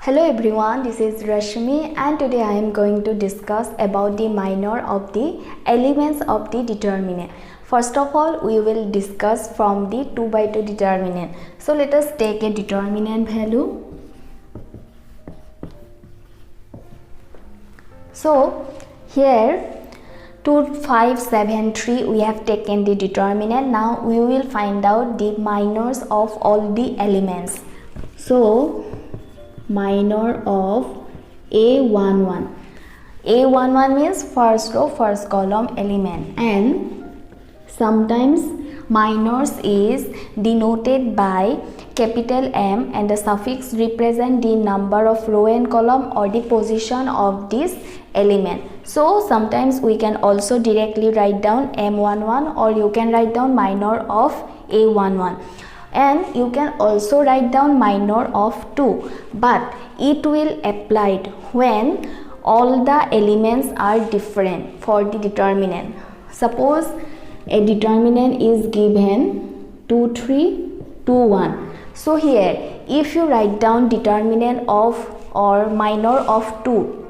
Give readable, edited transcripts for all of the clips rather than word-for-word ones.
Hello everyone, this is Rashmi and today I am going to discuss about the minor of the elements of the determinant. First of all, we will discuss from the 2 by 2 determinant. So let us take a determinant value. So here 2, 5, 7, 3 we have taken the determinant. Now we will find out the minors of all the elements. So minor of A11. A11 means first row, first column element, and sometimes minors is denoted by capital M and the suffix represent the number of row and column or the position of this element. So sometimes we can also directly write down M11 or you can write down minor of A11. And you can also write down minor of 2, but it will applied when all the elements are different for the determinant. Suppose a determinant is given 2, 3, 2, 1. So here if you write down determinant of or minor of 2,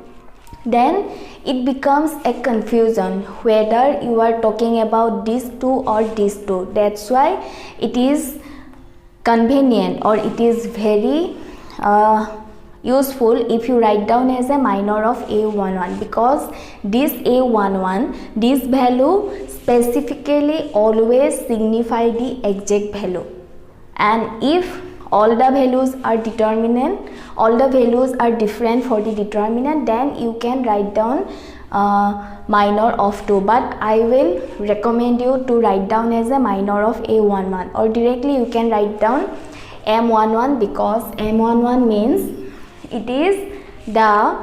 then it becomes a confusion whether you are talking about these two or these two. That's why it is convenient or it is very useful if you write down as a minor of A11, because this A11, this value specifically always signify the exact value, and if all the values are determinant, all the values are different for the determinant, then you can write down minor of 2, but I will recommend you to write down as a minor of A11, or directly you can write down M11, because M11 means it is the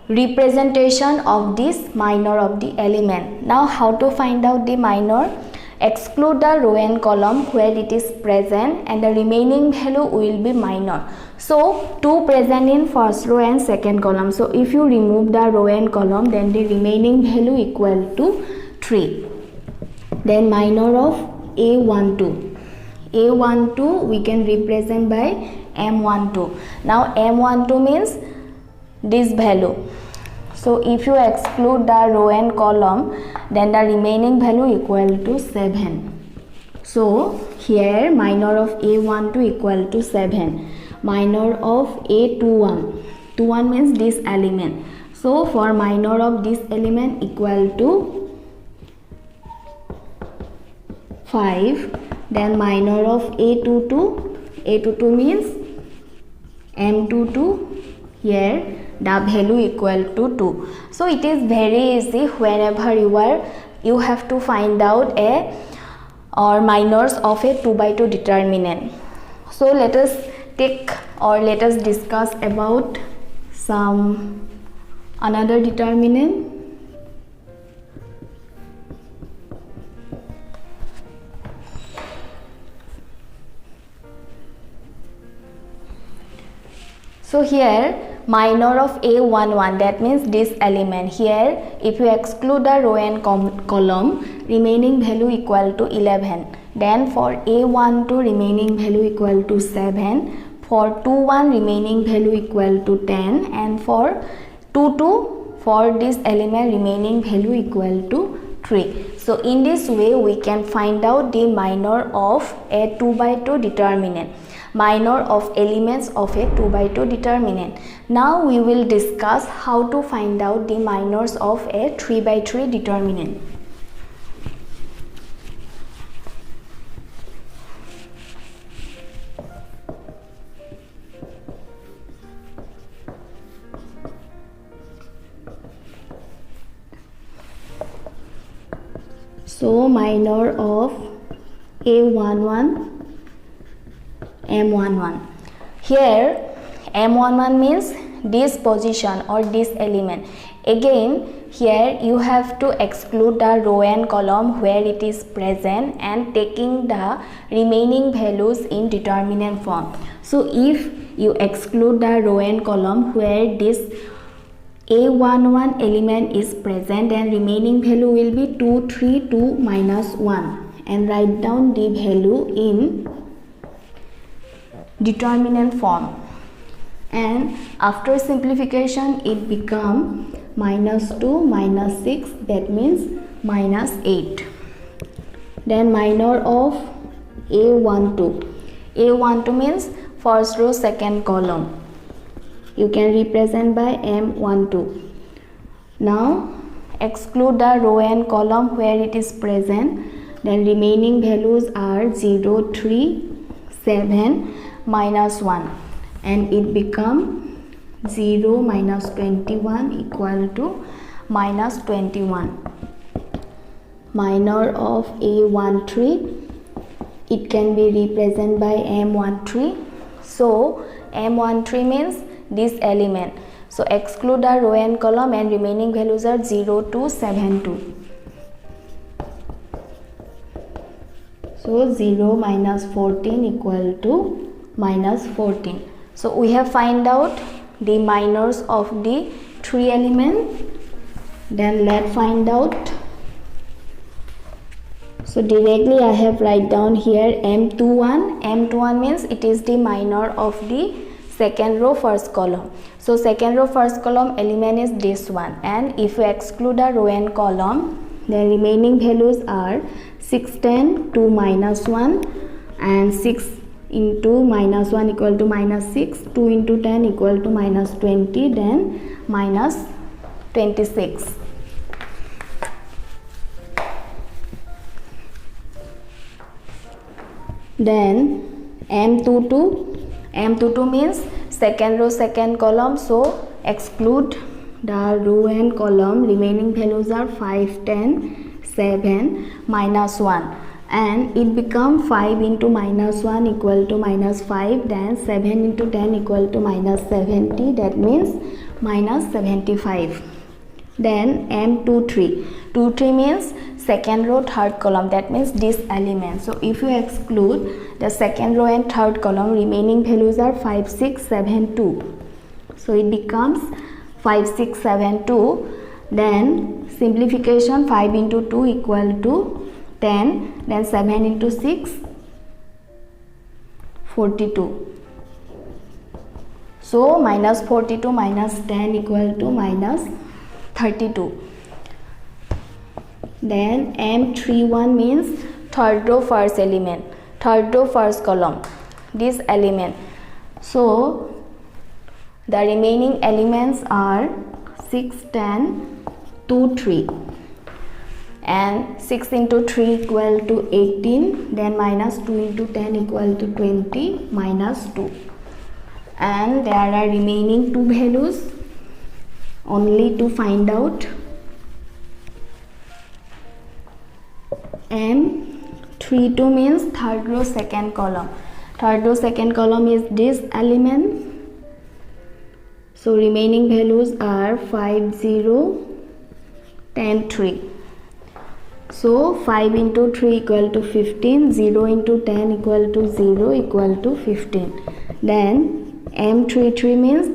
representation of this minor of the element. Now how to find out the minor? Exclude the row and column where it is present and the remaining value will be minor. So 2 present in first row and second column. So if you remove the row and column, then the remaining value equal to 3. Then minor of A12. A12 we can represent by M12. Now M12 means this value. So if you exclude the row and column, then the remaining value equal to 7. So here minor of A12 equal to 7. Minor of A21. 21 means this element. So for minor of this element equal to 5. Then minor of A22. A22 means M22. Here the value equal to 2. So it is very easy whenever you have to find out a or minors of a 2 by 2 determinant. So let us take or let us discuss about some another determinant. So here minor of A11, that means this element. Here if you exclude the row and column, remaining value equal to 11. Then for A12 remaining value equal to 7. For 21 remaining value equal to 10. And for 22 for this element remaining value equal to 3. So in this way we can find out the minor of a 2 by 2 determinant. Minor of elements of a 2 by 2 determinant. Now we will discuss how to find out the minors of a 3 by 3 determinant. So minor of A11, M11. Here M11 means this position or this element. Again here you have to exclude the row and column where it is present and taking the remaining values in determinant form. So if you exclude the row and column where this A11 element is present, then remaining value will be 2, 3, 2, minus 1, and write down the value in determinant form. and after simplification it become -2 -6, that means -8. Then minor of A12. A12 means first row second column. You can represent by M12. Now exclude the row and column where it is present. Then remaining values are 0, 3, 7, -1, and it become 0 minus 21 equal to -21. Minor of A13, it can be represented by M13. So M13 means this element. So exclude the row and column and remaining values are 0 to 72. So 0 minus 14 equal to -14. So we have find out the minors of the 3 elements. Then let's find out. So directly I have write down here M21. M21 means it is the minor of the second row first column. So second row first column element is this one, and if we exclude the row and column, the remaining values are 6, 10 to -1, and 6 into -1 equal to -6, 2 into 10 equal to -20, then -26. Then M22 means second row second column, so exclude the row and column. Remaining values are 5, 10, 7, -1, and it become 5 into -1 equal to -5, then 7 into 10 equal to -70, that means -75. Then M23 means second row third column, that means this element. So if you exclude the second row and third column, remaining values are 5, 6, 7, 2. So it becomes 5, 6, 7, 2. Then simplification, 5 into 2 equal to 10, then 7 into 6, 42. So -42 minus 10 equal to -32. Then M31 means third row first element, third row first column, this element. So the remaining elements are 6, 10, 2, 3, and 6 into 3 equal to 18, then -2 into 10 equal to 20, -2. And there are remaining 2 values only to find out. M32 means third row second column. Third row second column is this element. So remaining values are 5, 0, 10, 3. So 5 into 3 equal to 15, 0 into 10 equal to 0 equal to 15. Then M33 means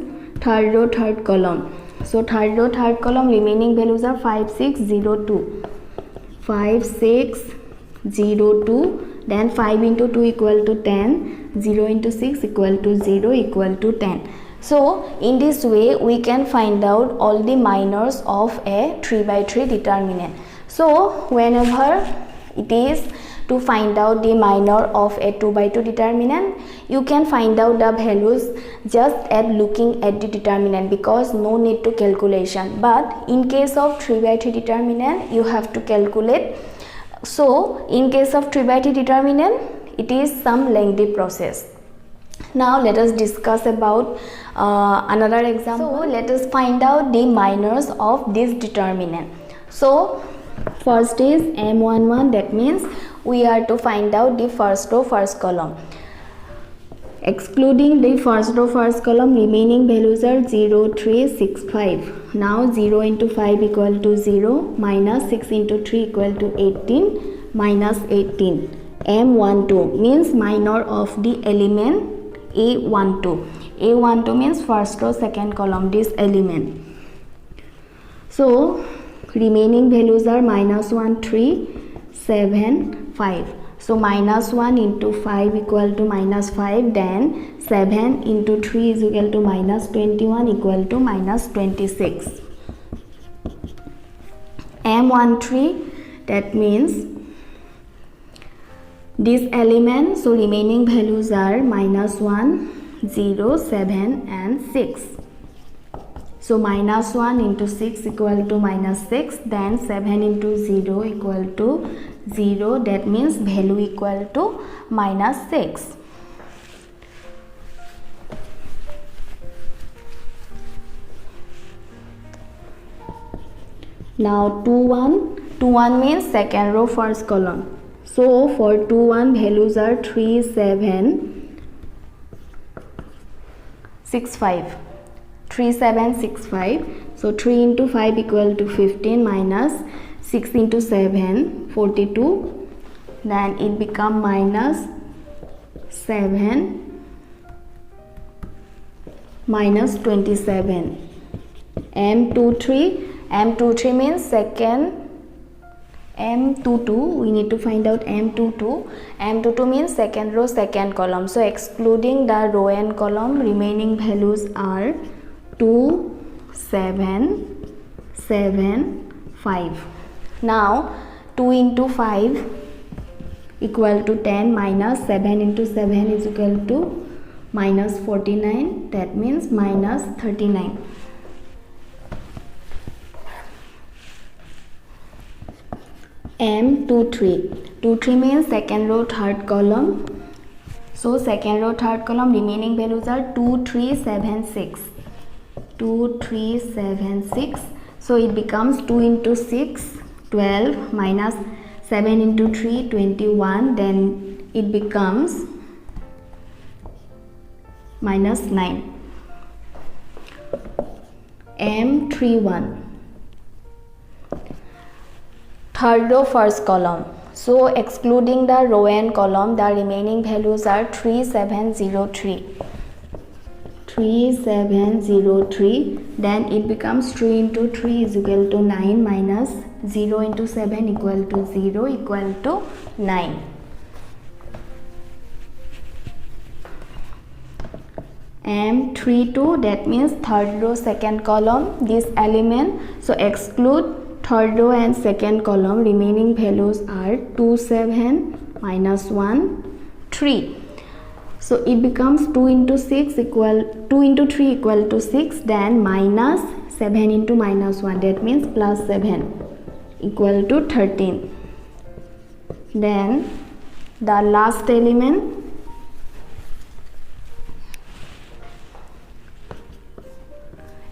third row third column. So third row third column remaining values are 5, 6, 0, 2. 5, 6, 0, 2, then 5 into 2 equal to 10, 0 into 6 equal to 0 equal to 10. So in this way we can find out all the minors of a 3×3 determinant. So whenever it is to find out the minor of a 2×2 determinant, you can find out the values just at looking at the determinant, because no need to calculation. But in case of 3×3 determinant you have to calculate. So in case of 3×3 determinant, it is some lengthy process. Now let us discuss about another example. So let us find out the minors of this determinant. So first is M11, that means we are to find out the first row first column. Excluding the first row first column, remaining values are 0, 3, 6, 5. Now 0 into 5 equal to 0, -6 into 3 equal to 18, -18. M12 means minor of the element A12. A12 means first row second column, this element. So remaining values are -1, 3, 7, 5. So minus 1 into 5 equal to minus 5, then 7 into 3 is equal to minus 21 equal to minus 26. M13, that means this element, so remaining values are minus 1, 0, 7 and 6. So minus 1 into 6 equal to minus 6, then 7 into 0 equal to 0, that means value equal to minus 6. Now 2, 1 means second row first column. So for 2, 1 values are 3, 7, 6, 5. 3, 7, 6, 5. So 3 into 5 equal to 15 minus 6 into 7, 42. Then it become minus 7 minus 27. M23 means second. M22, we need to find out M22. M22 means second row second column. So excluding the row and column, remaining values are 2, 7, 7, 5. Now 2 into 5 equal to 10 minus 7 into 7 is equal to minus 49, that means minus 39. M23 means second row third column. So second row third column, remaining values are 2, 3, 7, 6. 2, 3, 7, 6. So it becomes 2 into 6, 12 minus 7 into 3, 21. Then it becomes minus 9. M31. Third row first column. So excluding the row and column, the remaining values are 3703. 3703. Then it becomes 3 into 3 is equal to 9 minus 0 into 7 equal to 0 equal to 9. M32, that means third row second column, this element. So exclude third row and second column, remaining values are 2, 7 minus 1, 3. So it becomes 2 into 3 equal to 6, then minus 7 into minus 1, that means plus 7 equal to 13. Then the last element,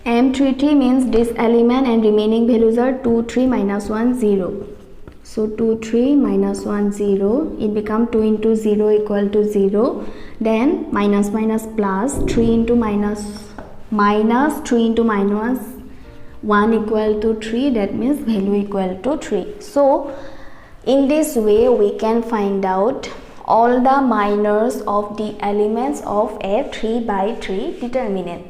M33 means this element and remaining values are 2, 3 minus 1, 0. So 2, 3 minus 1, 0. It becomes 2 into 0 equal to 0. Then minus minus plus, 3 into minus 3 into minus 1 equal to 3. That means value equal to 3. So in this way we can find out all the minors of the elements of a 3 by 3 determinant.